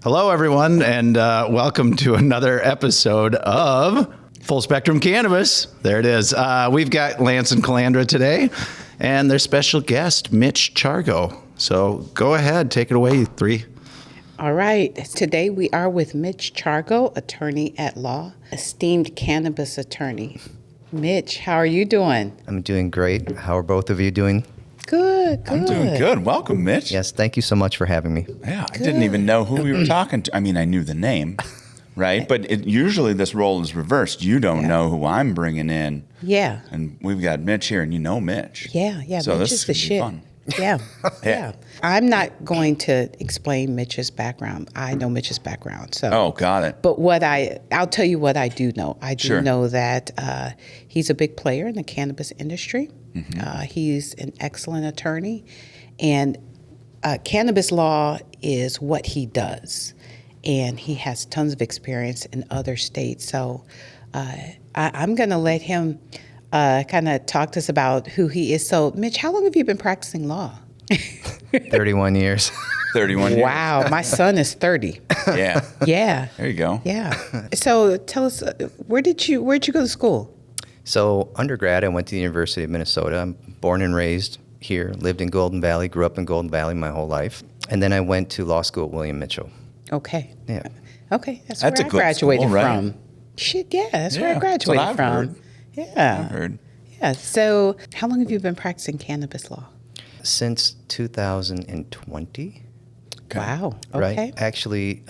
Hello, everyone, and welcome to another episode of Full Spectrum Cannabis. There it is. We've got Lance and Calandra today, and their special guest, Mitch Chargo. So go ahead, take it away, three. All right. Today we are with Mitch Chargo, attorney at law, esteemed cannabis attorney. Mitch, how are you doing? I'm doing great. How are both of you doing? Good. I'm doing good. Welcome, Mitch. Yes, thank you so much for having me. Yeah, I didn't even know who we were talking to. I mean, I knew the name, right? But usually this role is reversed. You don't know who I'm bringing in. Yeah. And we've got Mitch here, and you know Mitch. Yeah. So Mitch this is the is shit. fun. Yeah. I'm not going to explain Mitch's background. I know Mitch's background. So. Oh, got it. But I'll tell you what I do know. I do Sure. know that he's a big player in the cannabis industry. Mm-hmm. He's an excellent attorney, and cannabis law is what he does, and he has tons of experience in other states. So I'm going to let him kind of talk to us about who he is. So, Mitch, how long have you been practicing law? 31 years. 31 years. Wow, my son is 30. Yeah. Yeah. There you go. Yeah. So tell us, where'd you go to school? So undergrad, I went to the University of Minnesota. I'm born and raised here, lived in Golden Valley, grew up in Golden Valley my whole life. And then I went to law school at William Mitchell. Okay. Yeah. Okay, that's a where I good graduated school, right? from. Shit, yeah, that's where I Yeah, graduated that's what I've from. heard. Yeah. I've heard. Yeah. So how long have you been practicing cannabis law? Since 2020. Okay. Wow. Right. Okay. Actually,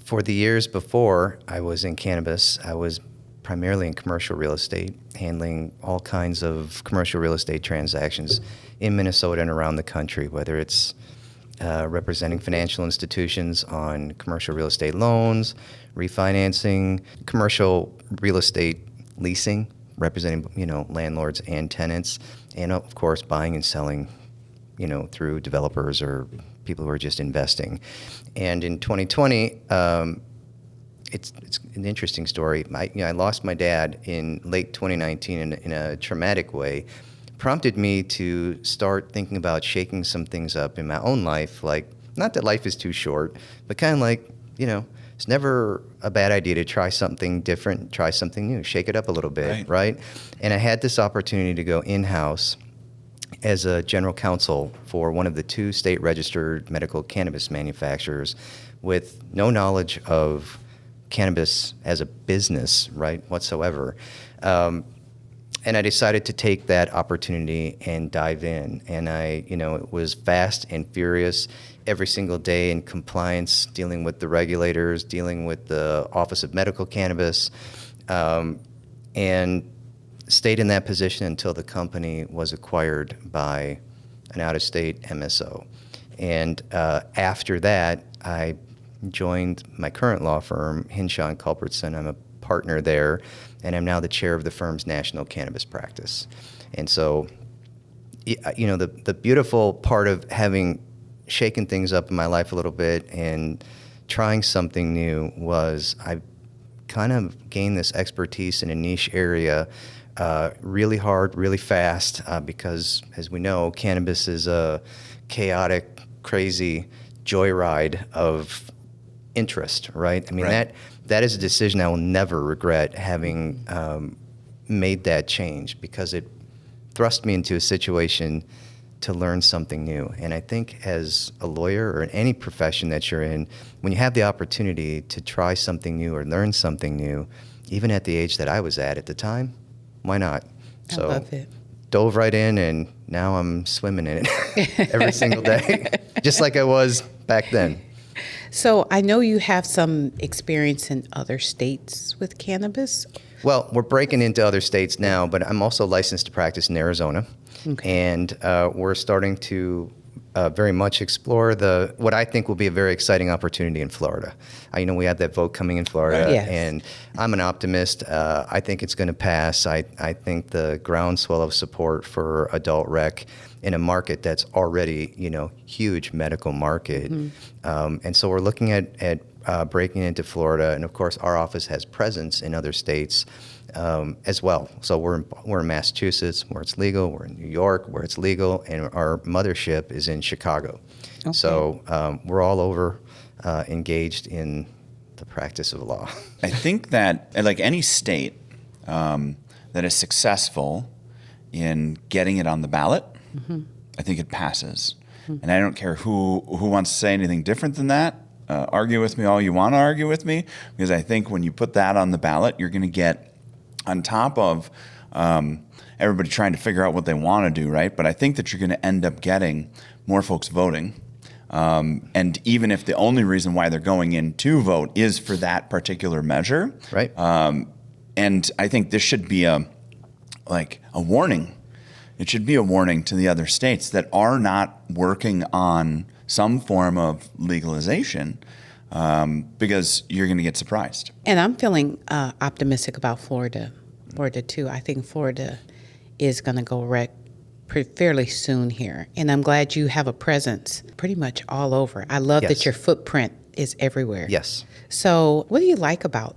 for the years before I was in cannabis, I was primarily in commercial real estate, handling all kinds of commercial real estate transactions in Minnesota and around the country, whether it's representing financial institutions on commercial real estate loans, refinancing, commercial real estate leasing, representing, landlords and tenants, and of course buying and selling, through developers or people who are just investing. And in 2020, it's an interesting story. I lost my dad in late 2019 in a traumatic way. Prompted me to start thinking about shaking some things up in my own life. Like, not that life is too short, but kind of like, it's never a bad idea to try something different, try something new, shake it up a little bit, right? And I had this opportunity to go in-house as a general counsel for one of the two state-registered medical cannabis manufacturers with no knowledge of cannabis as a business, right, whatsoever. And I decided to take that opportunity and dive in. And it was fast and furious every single day in compliance, dealing with the regulators, dealing with the Office of Medical Cannabis, and stayed in that position until the company was acquired by an out-of-state MSO. And after that, I joined my current law firm, Hinshaw and Culbertson. I'm a partner there, and I'm now the chair of the firm's national cannabis practice. And so, the beautiful part of having shaken things up in my life a little bit and trying something new was I kind of gained this expertise in a niche area really hard, really fast, because, as we know, cannabis is a chaotic, crazy joyride of interest, right? I mean, that is a decision I will never regret, having made that change, because it thrust me into a situation to learn something new. And I think as a lawyer or in any profession that you're in, when you have the opportunity to try something new or learn something new, even at the age that I was at the time, why not? I love it. Dove right in, and now I'm swimming in it every single day, just like I was back then. So I know you have some experience in other states with cannabis. Well, we're breaking into other states now, but I'm also licensed to practice in Arizona. Okay. And we're starting to very much explore what I think will be a very exciting opportunity in Florida. We have that vote coming in Florida, Yes. and I'm an optimist. I think it's going to pass. I think the groundswell of support for adult rec in a market that's already, huge medical market. Mm-hmm. And so we're looking at breaking into Florida, and of course our office has presence in other states as well. So we're in Massachusetts where it's legal, we're in New York where it's legal, and our mothership is in Chicago. Okay. So we're all over engaged in the practice of law. I think that, like any state that is successful in getting it on the ballot, I think it passes. And I don't care who wants to say anything different than that. Argue with me all you want to argue with me, because I think when you put that on the ballot, you're going to get, on top of everybody trying to figure out what they want to do, right? But I think that you're going to end up getting more folks voting. And even if the only reason why they're going in to vote is for that particular measure, Right. And I think this should be a warning. It should be a warning to the other states that are not working on some form of legalization, because you're going to get surprised. And I'm feeling optimistic about Florida too. I think Florida is going to go rec fairly soon here. And I'm glad you have a presence pretty much all over. I love Yes. that your footprint is everywhere. Yes. So what do you like about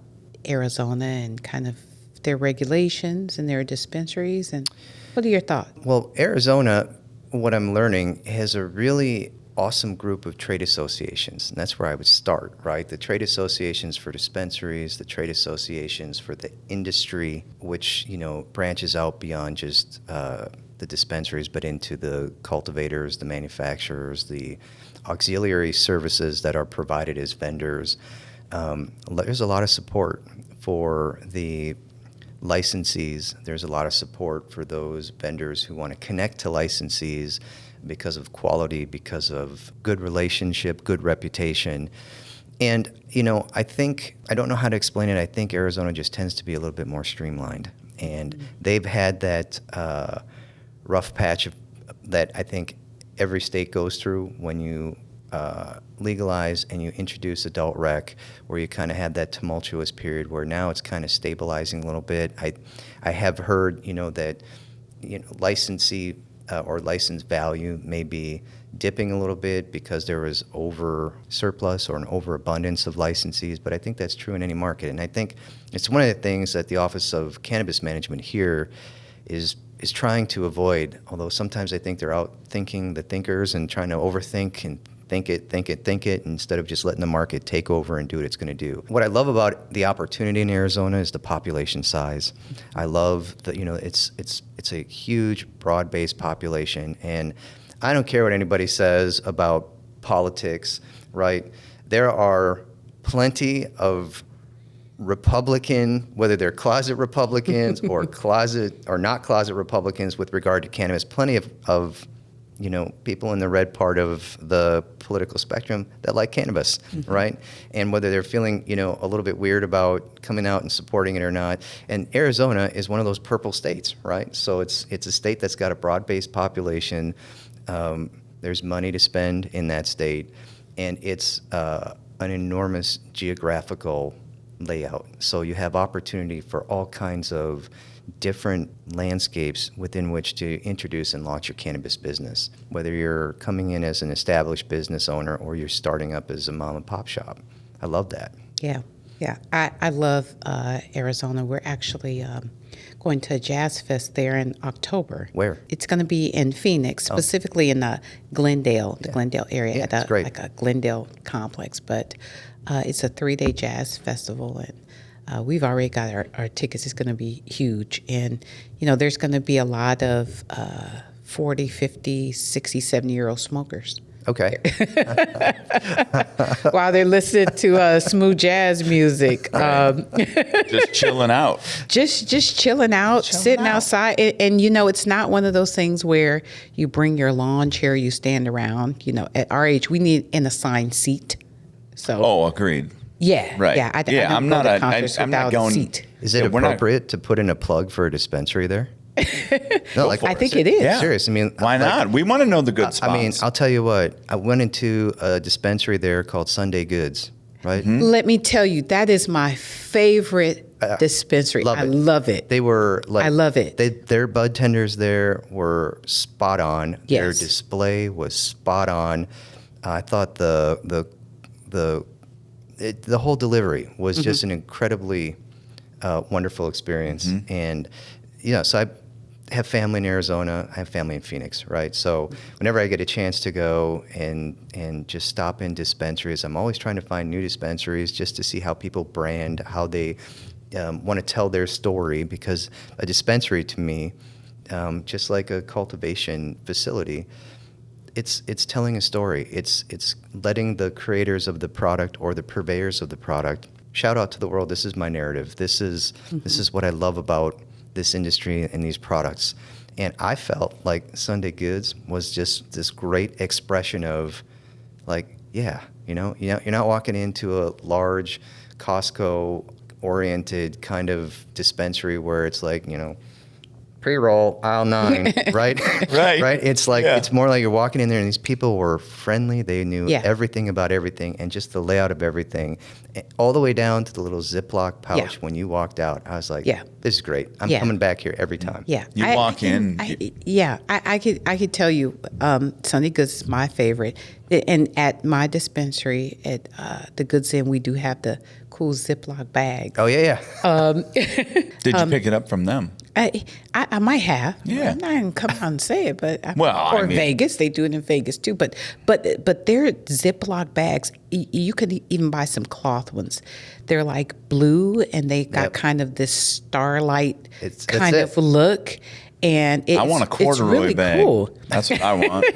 Arizona and kind of their regulations and their dispensaries? And what are your thoughts? Well, Arizona, what I'm learning, has a really awesome group of trade associations, and that's where I would start, right? The trade associations for dispensaries, the trade associations for the industry, which, branches out beyond just the dispensaries, but into the cultivators, the manufacturers, the auxiliary services that are provided as vendors. There's a lot of support for the licensees. There's a lot of support for those vendors who want to connect to licensees because of quality, because of good relationship, good reputation. And, I don't know how to explain it. I think Arizona just tends to be a little bit more streamlined. And they've had that rough patch that I think every state goes through when you legalize and you introduce adult rec, where you kind of had that tumultuous period where now it's kind of stabilizing a little bit. I have heard, that, licensee or license value may be dipping a little bit because there was over surplus or an overabundance of licensees, but I think that's true in any market. And I think it's one of the things that the Office of Cannabis Management here is trying to avoid, although sometimes I think they're out thinking the thinkers and trying to overthink and think it, instead of just letting the market take over and do what it's going to do. What I love about the opportunity in Arizona is the population size. I love that, it's a huge, broad-based population, and I don't care what anybody says about politics, right? There are plenty of Republican, whether they're closet Republicans or not closet Republicans with regard to cannabis, plenty of people in the red part of the political spectrum that like cannabis, right? And whether they're feeling, a little bit weird about coming out and supporting it or not. And Arizona is one of those purple states, right? So it's a state that's got a broad-based population. There's money to spend in that state, and it's an enormous geographical layout. So you have opportunity for all kinds of different landscapes within which to introduce and launch your cannabis business, whether you're coming in as an established business owner or you're starting up as a mom and pop shop. I love that. Yeah. I love Arizona. We're actually going to a jazz fest there in October. Where? It's going to be in Phoenix, specifically in Glendale, the Glendale area, Yeah, it's great. like a Glendale complex. But it's a 3-day jazz festival, and we've already got our tickets. It's going to be huge. And, there's going to be a lot of 40, 50, 60, 70-year-old smokers. Okay. While they're listening to smooth jazz music. Just chilling out. Just chilling out, sitting outside. And, it's not one of those things where you bring your lawn chair, you stand around. At our age, we need an assigned seat. So, Oh, agreed. yeah. Right. Yeah, I don't I'm go not to concerts I'm not without a going. seat. Is it we're not- appropriate to put in a plug for a dispensary there? No, I think it is. Yeah. Serious. I mean, Why not? We want to know the good spots. I mean, I'll tell you what. I went into a dispensary there called Sunday Goods, right? Let me tell you, that is my favorite dispensary. love I it. love it. They were like, I love it. Their bud tenders there were spot on. Their Yes. display was spot on. I thought the whole delivery was just an incredibly wonderful experience. And so have family in Arizona. I have family in Phoenix, right? So whenever I get a chance to go and just stop in dispensaries, I'm always trying to find new dispensaries just to see how people brand, how they want to tell their story, because a dispensary to me, just like a cultivation facility, it's telling a story. It's letting the creators of the product or the purveyors of the product shout out to the world. This is my narrative. This is what I love about this industry and these products. And I felt like Sunday Goods was just this great expression of, like, yeah, you're not walking into a large Costco-oriented kind of dispensary where it's like, pre-roll, aisle 9, right? Right. It's like, it's more like you're walking in there and these people were friendly. They knew everything about everything and just the layout of everything, all the way down to the little Ziploc pouch when you walked out. I was like, this is great. I'm coming back here every time. Yeah. You walk in. I could tell you, Sunday Goods is my favorite. And at my dispensary, at the Goods Inn, we do have the cool Ziploc bags. Oh, yeah. Did you pick it up from them? I might have. Yeah. I'm not going to come out and say it, but Well, Vegas, they do it in Vegas too. But their Ziploc bags, you could even buy some cloth ones. They're like blue, and they got kind of this starlight kind of look. And I want a corduroy really bag. Cool. That's what I want.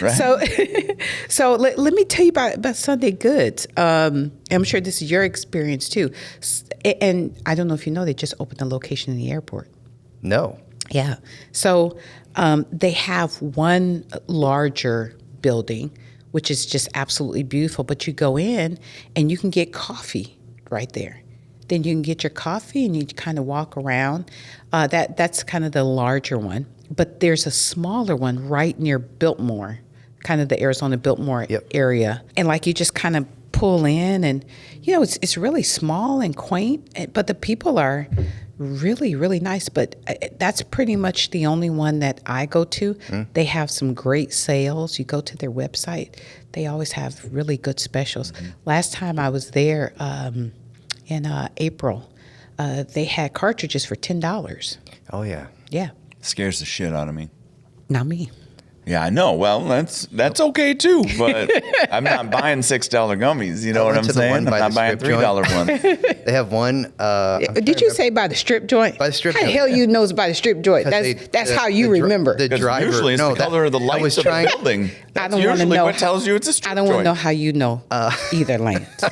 Right? So let me tell you about Sunday Goods. I'm sure this is your experience too. And I don't know if you know, they just opened a location in the airport. No. Yeah. So they have one larger building, which is just absolutely beautiful. But you go in and you can get coffee right there. Then you can get your coffee and you kind of walk around. That's kind of the larger one. But there's a smaller one right near Biltmore, kind of the Arizona Biltmore area. And like you just kind of pull in and, it's really small and quaint, but the people are really, really nice. But that's pretty much the only one that I go to. They have some great sales. You go to their website, they always have really good specials. Last time I was there, in April, they had cartridges for $10. Oh, yeah. Yeah. Scares the shit out of me. Not me. Yeah, I know. Well, that's okay too, but I'm not buying $6 gummies. You know what I'm saying? I'm not buying $3 ones. They have one. Did you say by the strip joint? By the strip joint. How the hell you knows by the strip joint? That's how you remember. The driver. Usually it's the color of the lights of the building. I don't want to know. What tells you it's a strip joint. I don't want to know how you know either, Lance.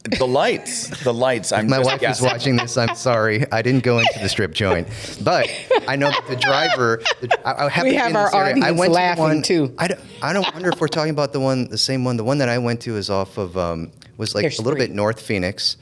The lights. My wife is watching this. I'm sorry. I didn't go into the strip joint. But I know that the driver, I have we have our audience I went laughing to the one, too. I don't wonder if we're talking about the same one. The one that I went to is off of, was like There's a little three. bit North Phoenix.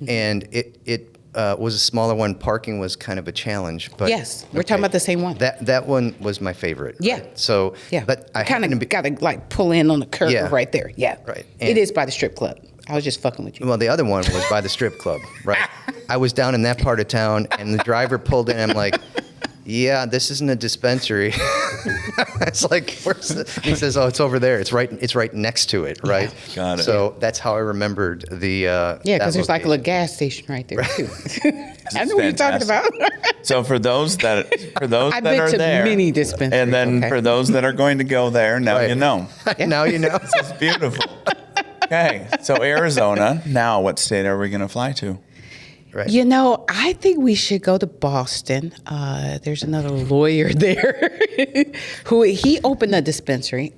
And it was a smaller one. Parking was kind of a challenge. But Yes, we're talking about the same one. That one was my favorite. Yeah. Right? So, Yeah, but I kind of got to like pull in on the curb right there. Yeah, Right. It is by the strip club. I was just fucking with you. Well, the other one was by the strip club, right? I was down in that part of town, and the driver pulled in. I'm like, yeah, this isn't a dispensary. It's like, he says, oh, it's over there. It's right next to it, right? Yeah. Got it. So that's how I remembered the. Because there's like a little gas station right there too. I know what you're talking about. So for those that I've been are to there, many dispensaries. and then for those that are going to go there, now you know. Now you know. It's beautiful. Okay, so Arizona. Now, what state are we going to fly to? Right. I think we should go to Boston. There's another lawyer there who he opened a dispensary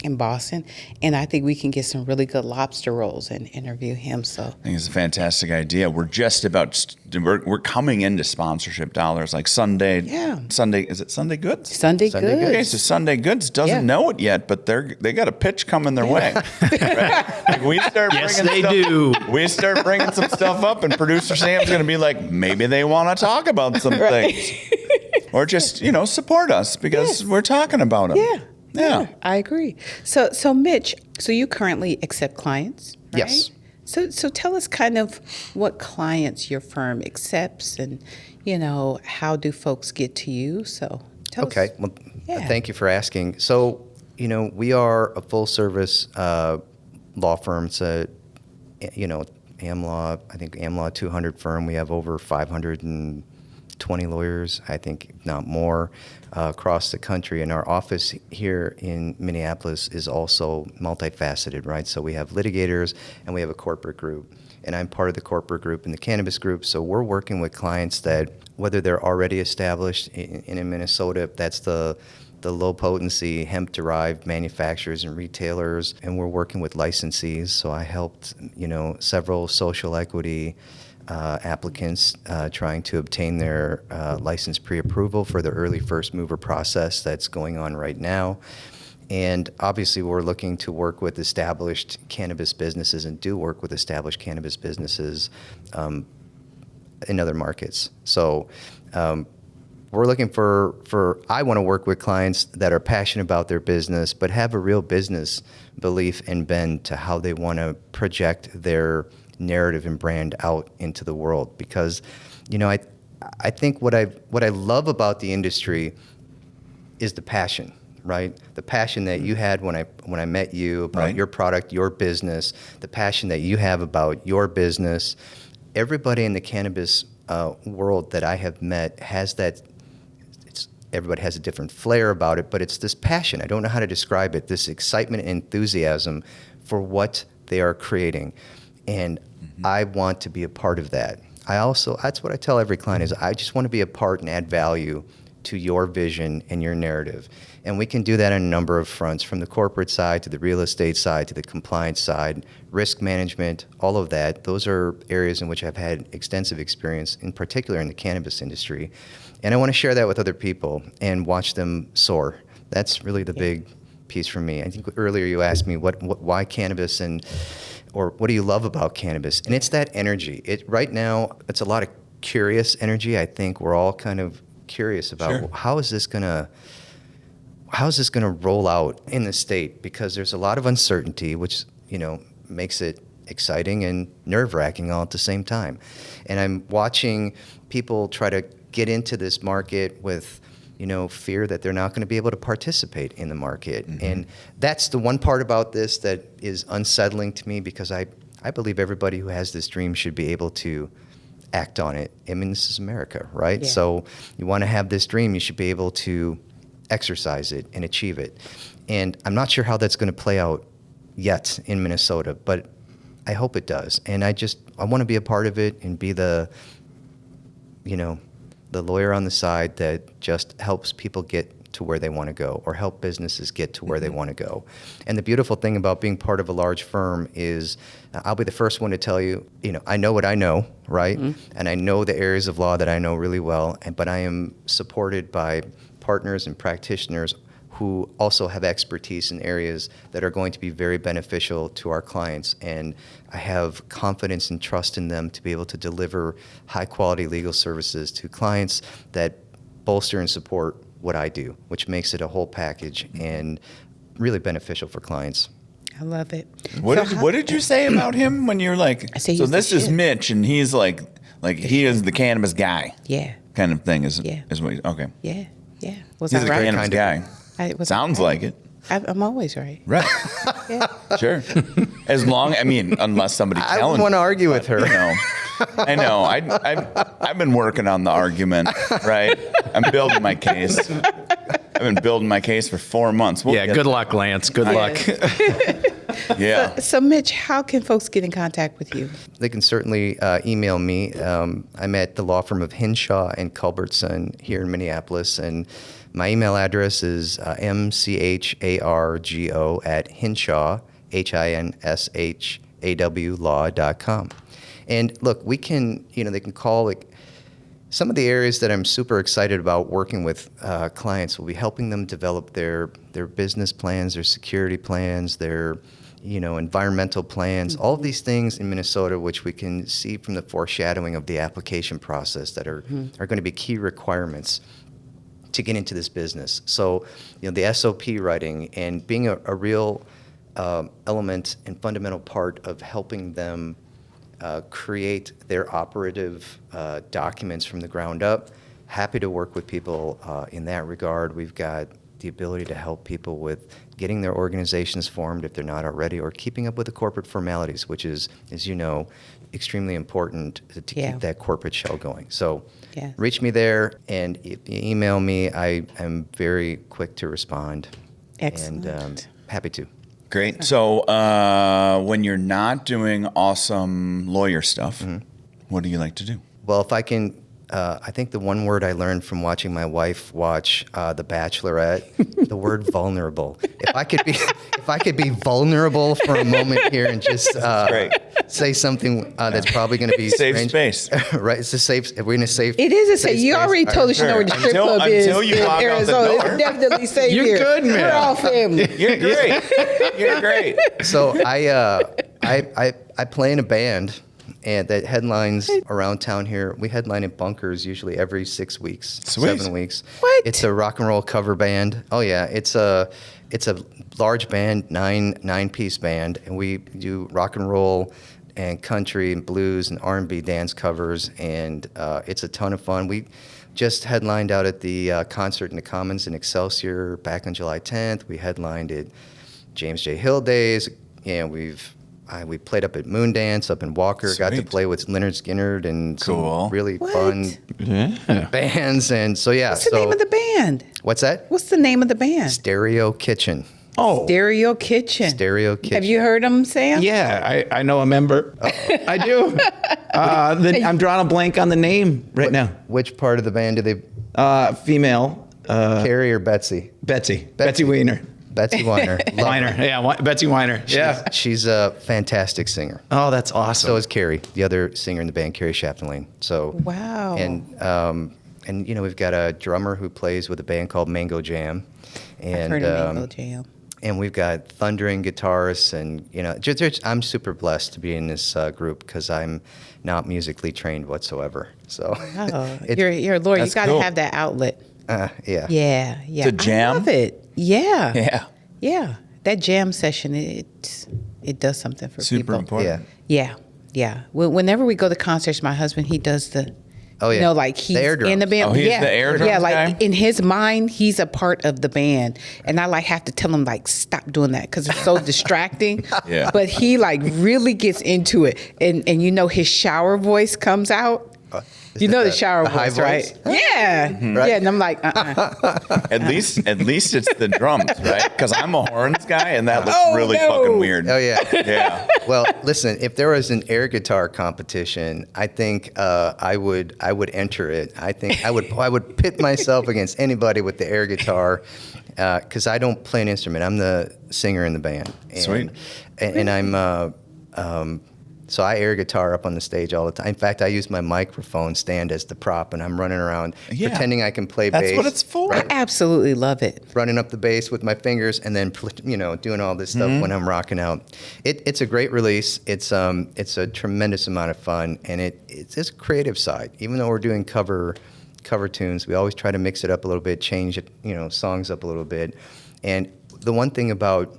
in Boston, and I think we can get some really good lobster rolls and interview him. So I think it's a fantastic idea. We're just about we're coming into sponsorship dollars like Sunday. Yeah. Sunday, is it Sunday Goods? Sunday Goods. Okay, so Sunday Goods doesn't know it yet, but they got a pitch coming their way. Right? Like we start Yes, bringing they stuff, do. We start bringing some stuff up, and producer Sam's going to be like, maybe they want to talk about some things, or just support us because we're talking about them. Yeah, I agree. So Mitch, so you currently accept clients, right? Yes. So tell us kind of what clients your firm accepts, and how do folks get to you? So tell us. Okay. Well, thank you for asking. So, we are a full service law firm. It's a, AmLaw, I think AmLaw 200 firm. We have over 500 20 lawyers, I think, if not more, across the country. And our office here in Minneapolis is also multifaceted, right? So we have litigators and we have a corporate group. And I'm part of the corporate group and the cannabis group. So we're working with clients that, whether they're already established in Minnesota, if that's the low potency hemp-derived manufacturers and retailers, and we're working with licensees. So I helped, several social equity applicants trying to obtain their license pre-approval for the early first mover process that's going on right now. And obviously we're looking to work with established cannabis businesses and do work with established cannabis businesses in other markets. So we're looking I want to work with clients that are passionate about their business, but have a real business belief and bend to how they want to project their narrative and brand out into the world. Because, I think what I love about the industry is the passion, right? The passion that you had when I met you about your product, your business, the passion that you have about your business. Everybody in the cannabis world that I have met has that. Everybody has a different flair about it, but it's this passion. I don't know how to describe it, this excitement and enthusiasm for what they are creating. And I want to be a part of that. That's what I tell every client is I just want to be a part and add value to your vision and your narrative. And we can do that on a number of fronts, from the corporate side to the real estate side to the compliance side, risk management, all of that. Those are areas in which I've had extensive experience, in particular in the cannabis industry. And I want to share that with other people and watch them soar. That's really the big piece for me. I think earlier you asked me why cannabis or what do you love about cannabis? And it's that energy. Right now, it's a lot of curious energy. I think we're all kind of curious about how is this going to roll out in the state, because there's a lot of uncertainty, which makes it exciting and nerve-wracking all at the same time. And I'm watching people try to get into this market with fear that they're not going to be able to participate in the market. Mm-hmm. And that's the one part about this that is unsettling to me, because I believe everybody who has this dream should be able to act on it. I mean, this is America, right? Yeah. So you want to have this dream, you should be able to exercise it and achieve it. And I'm not sure how that's going to play out yet in Minnesota, but I hope it does. And I want to be a part of it and be the lawyer on the side that just helps people get to where they want to go, or help businesses get to where they want to go. And the beautiful thing about being part of a large firm is I'll be the first one to tell you, I know what I know, right? Mm-hmm. And I know the areas of law that I know really well, but I am supported by partners and practitioners who also have expertise in areas that are going to be very beneficial to our clients. And I have confidence and trust in them to be able to deliver high-quality legal services to clients that bolster and support what I do, which makes it a whole package and really beneficial for clients. I love it. What did you say about him when you're like, so this is Mitch and he's like he is the cannabis guy? Yeah. Kind of thing is what okay. Yeah. Yeah. Was he's a right? Cannabis guy. Sounds like it. I'm always right. Right. Yeah. Sure. Unless somebody I wouldn't want to argue with her. I know. I've been working on the argument, right? I'm building my case. I've been building my case for 4 months. Good luck, Lance. Good luck. Yeah. So, Mitch, how can folks get in contact with you? They can certainly email me. I'm at the law firm of Hinshaw and Culbertson here in Minneapolis, and my email address is mchargo@hinshaw, HINSHAW law.com. And look, they can call. Some of the areas that I'm super excited about working with clients will be helping them develop their business plans, their security plans, their environmental plans, all of these things in Minnesota, which we can see from the foreshadowing of the application process that are going to be key requirements to get into this business. So, the SOP writing and being a real element and fundamental part of helping them create their operative documents from the ground up. Happy to work with people in that regard. We've got the ability to help people with getting their organizations formed if they're not already, or keeping up with the corporate formalities, which is, as you know, extremely important to keep that corporate shell going. So reach me there, and if you email me, I am very quick to respond. Excellent. And happy to. Great. So when you're not doing awesome lawyer stuff, what do you like to do? Well, if I can, I think the one word I learned from watching my wife watch The Bachelorette, the word vulnerable. If I could be vulnerable for a moment here and just say something that's probably going to be safe strange. Space. Right, it's a safe. We're in a safe. It is a safe. You space. already told us you know where the strip club is until you in walk out the Arizona. door. It's definitely safe You're here. good, man. We're all family. You're great. You're great. So I play in a band, and that headlines around town here. We headline in bunkers usually every 6 weeks, Sweet. 7 weeks. What? It's a rock and roll cover band. Oh yeah, it's a large band, nine-piece band, and we do rock and roll and country and blues and R&B dance covers, and it's a ton of fun. We just headlined out at the concert in the Commons in Excelsior back on July 10th. We headlined at James J. Hill Days, and we played up at Moondance up in Walker. Got to Sweet. play with Leonard Skinner and Cool. some really What? fun bands. And so yeah. What's the name of the band? What's that? What's the name of the band? Stereo Kitchen. Oh, Stereo Kitchen. Stereo Kitchen. Have you heard them, Sam? yeah, I know a member. I do. I'm drawing a blank on the name right now. Which part of the band do they? Female. Carrie or Betsy? Betsy Weiner. Betsy Weiner. Love Weiner. her. Yeah, Betsy Weiner. Yeah. She's a fantastic singer. Oh, that's awesome. So is Carrie, the other singer in the band, Carrie Chapdelaine. So Wow. and you know, we've got a drummer who plays with a band called Mango Jam, and I've heard of Mango Jam. and we've got thundering guitarists, and you know, I'm super blessed to be in this group because I'm not musically trained whatsoever. So Oh, it's- you're a lawyer. You That's got to cool. have that outlet. yeah. Yeah. To jam? I love it. Yeah. Yeah. Yeah. That jam session, it does something for Super people. important. Yeah. Yeah. Whenever we go to concerts, my husband, he does the. Oh, yeah. You know, like The he's air drums. in the band. Oh, he's yeah. the air drums Yeah, like guy? in his mind, he's a part of the band, and I like have to tell him like stop doing that because it's so distracting. Yeah. But he like really gets into it, and you know his shower voice comes out. Is You it know the shower the high voice, right? voice? Yeah. Right. Yeah, and I'm like, At least it's the drums, right? Because I'm a horns guy, and that looks Oh, really no. fucking weird. Oh yeah. Yeah. Well, listen, if there was an air guitar competition, I think I would enter it. I think I would pit myself against anybody with the air guitar because I don't play an instrument. I'm the singer in the band. And, Sweet. And I'm so I air guitar up on the stage all the time. In fact, I use my microphone stand as the prop, and I'm running around Yeah. pretending I can play That's bass. what it's for. I absolutely love it. Running up the bass with my fingers, and then doing all this stuff when I'm rocking out. It's a great release. It's a tremendous amount of fun, and it's a creative side. Even though we're doing cover tunes, we always try to mix it up a little bit, change it, songs up a little bit. And the one thing about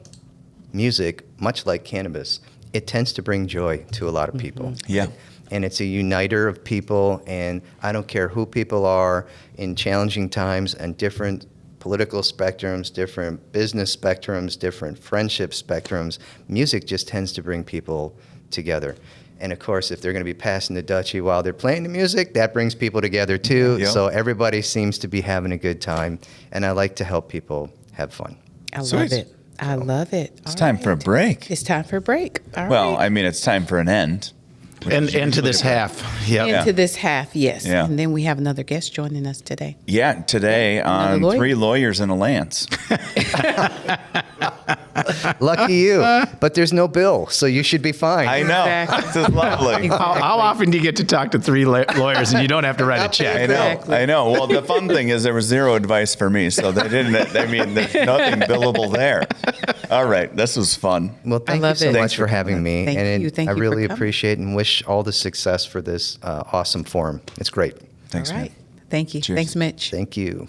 music, much like cannabis, it tends to bring joy to a lot of people. Yeah. And it's a uniter of people, and I don't care who people are in challenging times and different political spectrums, different business spectrums, different friendship spectrums. Music just tends to bring people together. And of course, if they're going to be passing the Dutchie while they're playing the music, that brings people together too. Yeah. So everybody seems to be having a good time, and I like to help people have fun. I Sweet. love it. I love it. It's time for a break. It's time for a break. All Well, right. I mean, it's time for an end. and into this half. Yep. Yeah. Into this half, yes. Yeah. And then we have another guest joining us today. Yeah, today on lawyer? 3 Lawyers and a Lance. Lucky you. But there's no bill, so you should be fine. I know. Exactly. This is lovely. How often do you get to talk to 3 lawyers and you don't have to write a I check? know. Exactly. I know. Well, the fun thing is there was zero advice for me, so they didn't. I mean, there's nothing billable there. All right, this was fun. Well, thank you love so it. much Thanks for for having coming. me. Thank and you. Thank I you for really coming. appreciate and wish all the success for this awesome forum. It's great. Thanks, All man. right. Thank you. Cheers. Thanks, Mitch. Thank you.